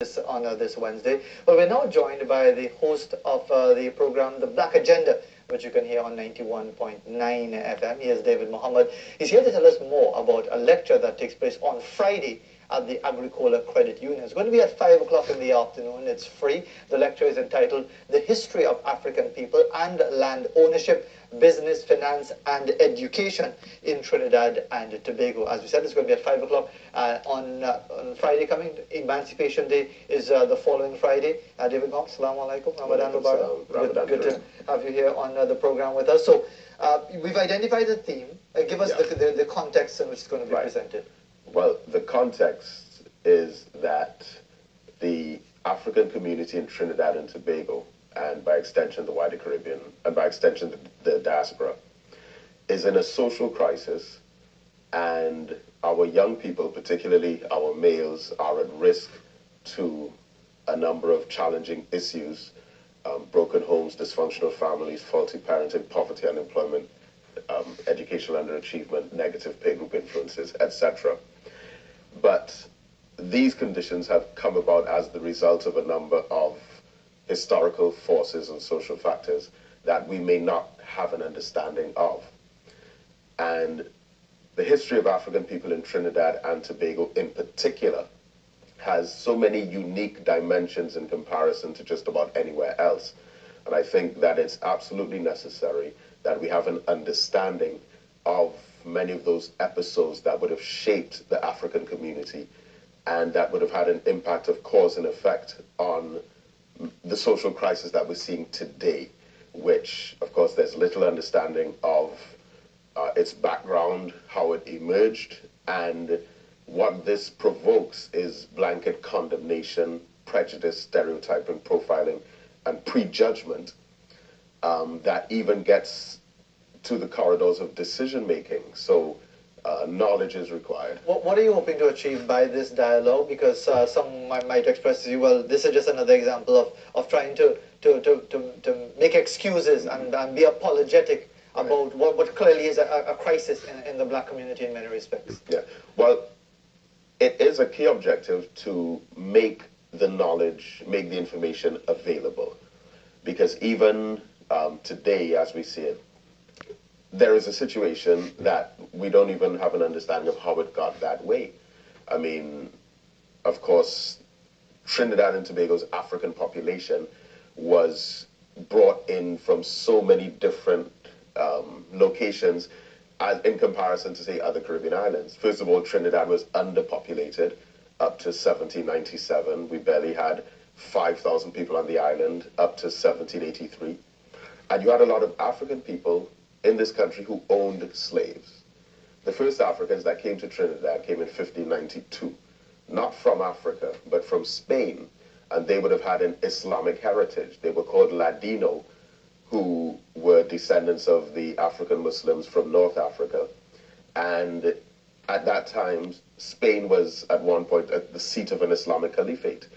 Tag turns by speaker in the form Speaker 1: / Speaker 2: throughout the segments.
Speaker 1: this Wednesday. Well, we're now joined by the host of the program, The Black Agenda, which you can hear on 91.9 FM. He is David Mohammed. He's here to tell us more about a lecture that takes place on Friday at the Agricola Credit Union. It's going to be at 5 o'clock in the afternoon. It's free. The lecture is entitled The History of African People and Land Ownership, Business, Finance, and Education in Trinidad and Tobago. As we said, it's going to be at 5 o'clock on Friday coming. Emancipation Day is the following Friday. David Mohammed, Assalamu alaikum. Ramadan Mubarak. Good to have you here on the program with us. So we've identified the theme. Give us the context in which it's going to be presented.
Speaker 2: Well, the context is that the African community in Trinidad and Tobago, and by extension the wider Caribbean, and by extension the diaspora, is in a social crisis, and our young people, particularly our males, are at risk to a number of challenging issues: broken homes, dysfunctional families, faulty parenting, poverty, unemployment, educational underachievement, negative peer group influences, etc. But these conditions have come about as the result of a number of historical forces and social factors that we may not have an understanding of. And the history of African people in Trinidad and Tobago in particular has so many unique dimensions in comparison to just about anywhere else. And I think that it's absolutely necessary that we have an understanding of many of those episodes that would have shaped the African community and that would have had an impact of cause and effect on the social crisis that we're seeing today, which, of course, there's little understanding of its background, how it emerged, and what this provokes is blanket condemnation, prejudice, stereotyping, profiling, and prejudgment that even gets to the corridors of decision-making. So knowledge is required.
Speaker 1: What are you hoping to achieve by this dialogue? Because some might express to you, well, this is just another example of trying to make excuses and be apologetic about what clearly is a crisis in the black community in many respects.
Speaker 2: Yeah, well, it is a key objective to make the knowledge, make the information available. Because even today, as we see it, there is a situation that we don't even have an understanding of how it got that way. I mean, of course, Trinidad and Tobago's African population was brought in from so many different locations as in comparison to, say, other Caribbean islands. First of all, Trinidad was underpopulated up to 1797. We barely had 5,000 people on the island up to 1783. And you had a lot of African people in this country who owned slaves. The first Africans that came to Trinidad came in 1592, not from Africa, but from Spain, and they would have had an Islamic heritage. They were called Ladino, who were descendants of the African Muslims from North Africa. And at that time, Spain was at one point at the seat of an Islamic caliphate.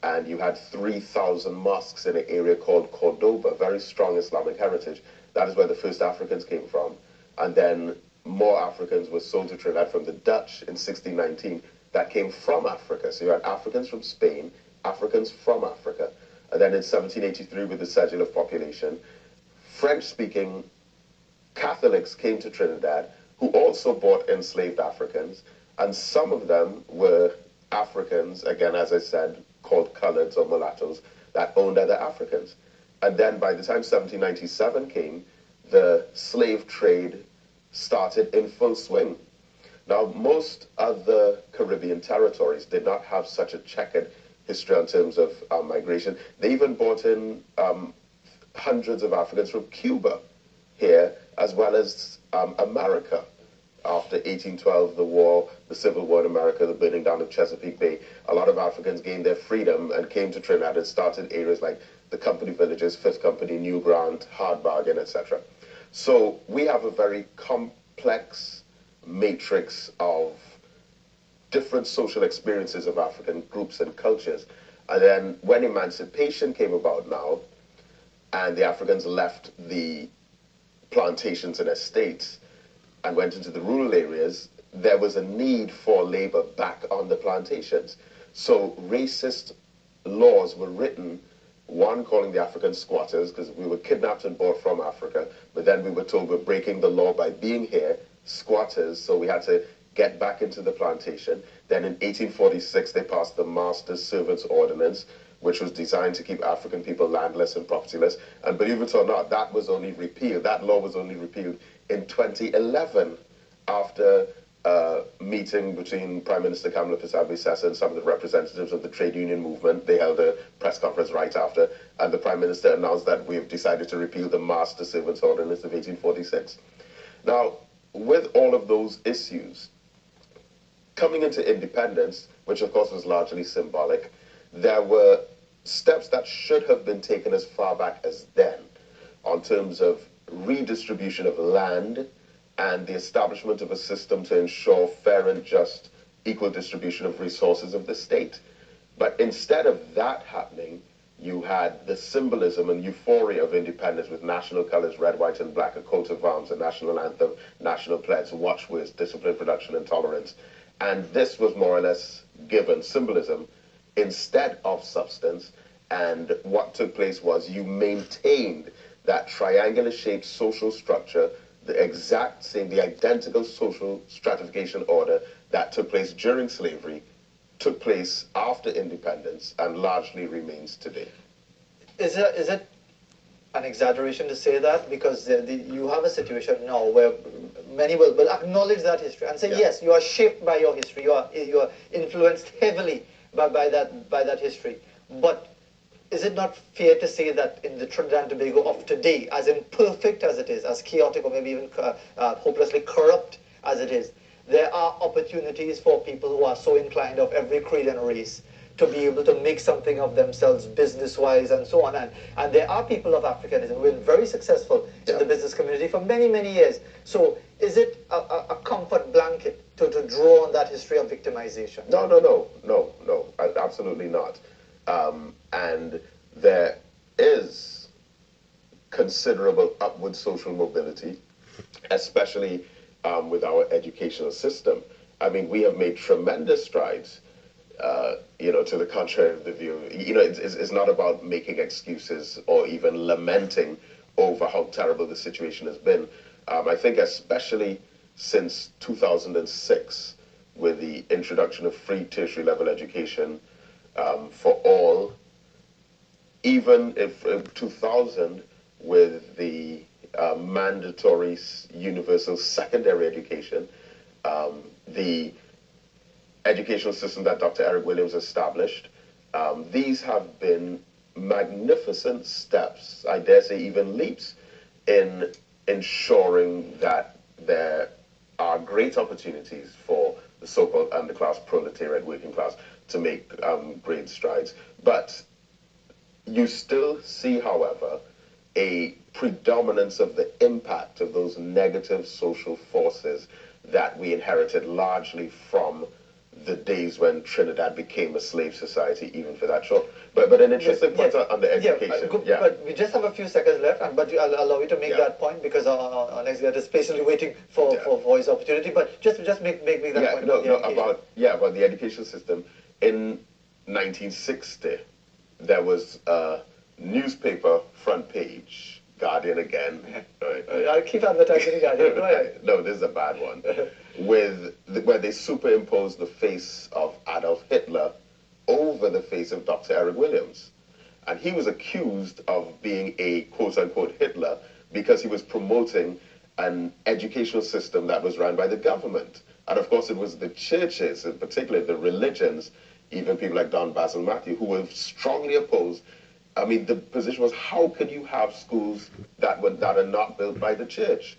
Speaker 2: And you had 3,000 mosques in an area called Cordoba, very strong Islamic heritage. That is where the first Africans came from. And then more Africans were sold to Trinidad from the Dutch in 1619 that came from Africa. So you had Africans from Spain, Africans from Africa. And then in 1783, with the cedule of population, French-speaking Catholics came to Trinidad who also bought enslaved Africans. And some of them were Africans, again, as I said, called coloreds or mulattoes, that owned other Africans. And then by the time 1797 came, the slave trade started in full swing. Now, most of the Caribbean territories did not have such a checkered history in terms of migration. They even brought in hundreds of Africans from Cuba here, as well as America. After 1812, the war, the Civil War in America, the burning down of Chesapeake Bay, a lot of Africans gained their freedom and came to Trinidad and started areas like the Company Villages, Fifth Company, New Grant, Hard Bargain, etc. So we have a very complex matrix of different social experiences of African groups and cultures. And then when emancipation came about now, and the Africans left the plantations and estates and went into the rural areas, there was a need for labor back on the plantations. So racist laws were written, one calling the African squatters, because we were kidnapped and brought from Africa, but then we were told we're breaking the law by being here, squatters, so we had to get back into the plantation. Then in 1846, they passed the Master Servants Ordinance, which was designed to keep African people landless and propertyless. And believe it or not, that was only repealed. That law was only repealed in 2011 after a meeting between Prime Minister Kamala Sessa and some of the representatives of the trade union movement. They held a press conference right after, and the Prime Minister announced that we have decided to repeal the Master Servants Ordinance of 1846. Now, with all of those issues, coming into independence, which of course was largely symbolic, there were steps that should have been taken as far back as then on terms of redistribution of land and the establishment of a system to ensure fair and just equal distribution of resources of the state. But instead of that happening, you had the symbolism and euphoria of independence with national colors, red, white, and black, a coat of arms, a national anthem, national pledge, watchwords, discipline, production, and tolerance. And this was more or less given symbolism instead of substance. And what took place was you maintained that triangular-shaped social structure, the exact same, the identical social stratification order that took place during slavery, took place after independence, and largely remains today.
Speaker 1: Is it an exaggeration to say that? Because you have a situation now where many will acknowledge that history and say, yes, you are shaped by your history, you are influenced heavily by that history. But is it not fair to say that in the Trinidad and Tobago of today, as imperfect as it is, as chaotic or maybe even hopelessly corrupt as it is, there are opportunities for people who are so inclined of every creed and race to be able to make something of themselves business-wise and so on. And there are people of Africanism who have been very successful in the business community for many, many years. So is it a comfort blanket to draw on that history of victimization?
Speaker 2: No, absolutely not. And there is considerable upward social mobility, especially with our educational system. I mean, we have made tremendous strides, to the contrary of the view. It's not about making excuses or even lamenting over how terrible the situation has been. I think especially since 2006, with the introduction of free tertiary level education for all, even if 2000 with the mandatory universal secondary education, the educational system that Dr. Eric Williams established, these have been magnificent steps, I dare say even leaps, in ensuring that there are great opportunities for the so-called underclass, proletariat, working class to make great strides. But you still see, however, a predominance of the impact of those negative social forces that we inherited largely from the days when Trinidad became a slave society, even for that short. But an interesting point on the education.
Speaker 1: But we just have a few seconds left, but I'll allow you to make that point because our next guest is patiently waiting for his opportunity. But just make that point.
Speaker 2: About the education system. In 1960, there was a newspaper front page, Guardian again. Right?
Speaker 1: I'll keep advertising Guardian. Go ahead.
Speaker 2: No, this is a bad one. Where they superimposed the face of Adolf Hitler over the face of Dr. Eric Williams. And he was accused of being a quote-unquote Hitler because he was promoting an educational system that was run by the government. And of course it was the churches, in particular the religions, even people like Don Basil Matthew, who were strongly opposed. I mean, the position was, how could you have schools that are not built by the church?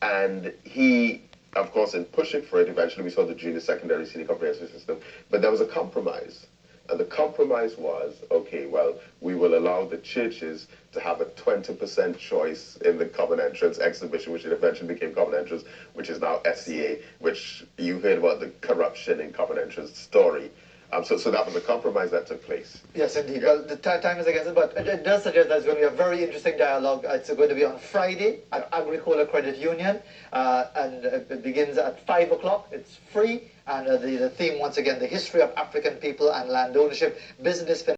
Speaker 2: And he, of course, in pushing for it, eventually we saw the junior, secondary, senior comprehensive system. But there was a compromise. And the compromise was, okay, well, we will allow the churches to have a 20% choice in the common entrance exhibition, which eventually became common entrance, which is now SCA, which you heard about the corruption in common entrance story. So that was a compromise that took place.
Speaker 1: Yes, indeed. Well, the time is against it, but it does suggest there's going to be a very interesting dialogue. It's going to be on Friday at Agricola Credit Union, and it begins at 5 o'clock. It's free, and the theme, once again, the history of African people and land ownership, business.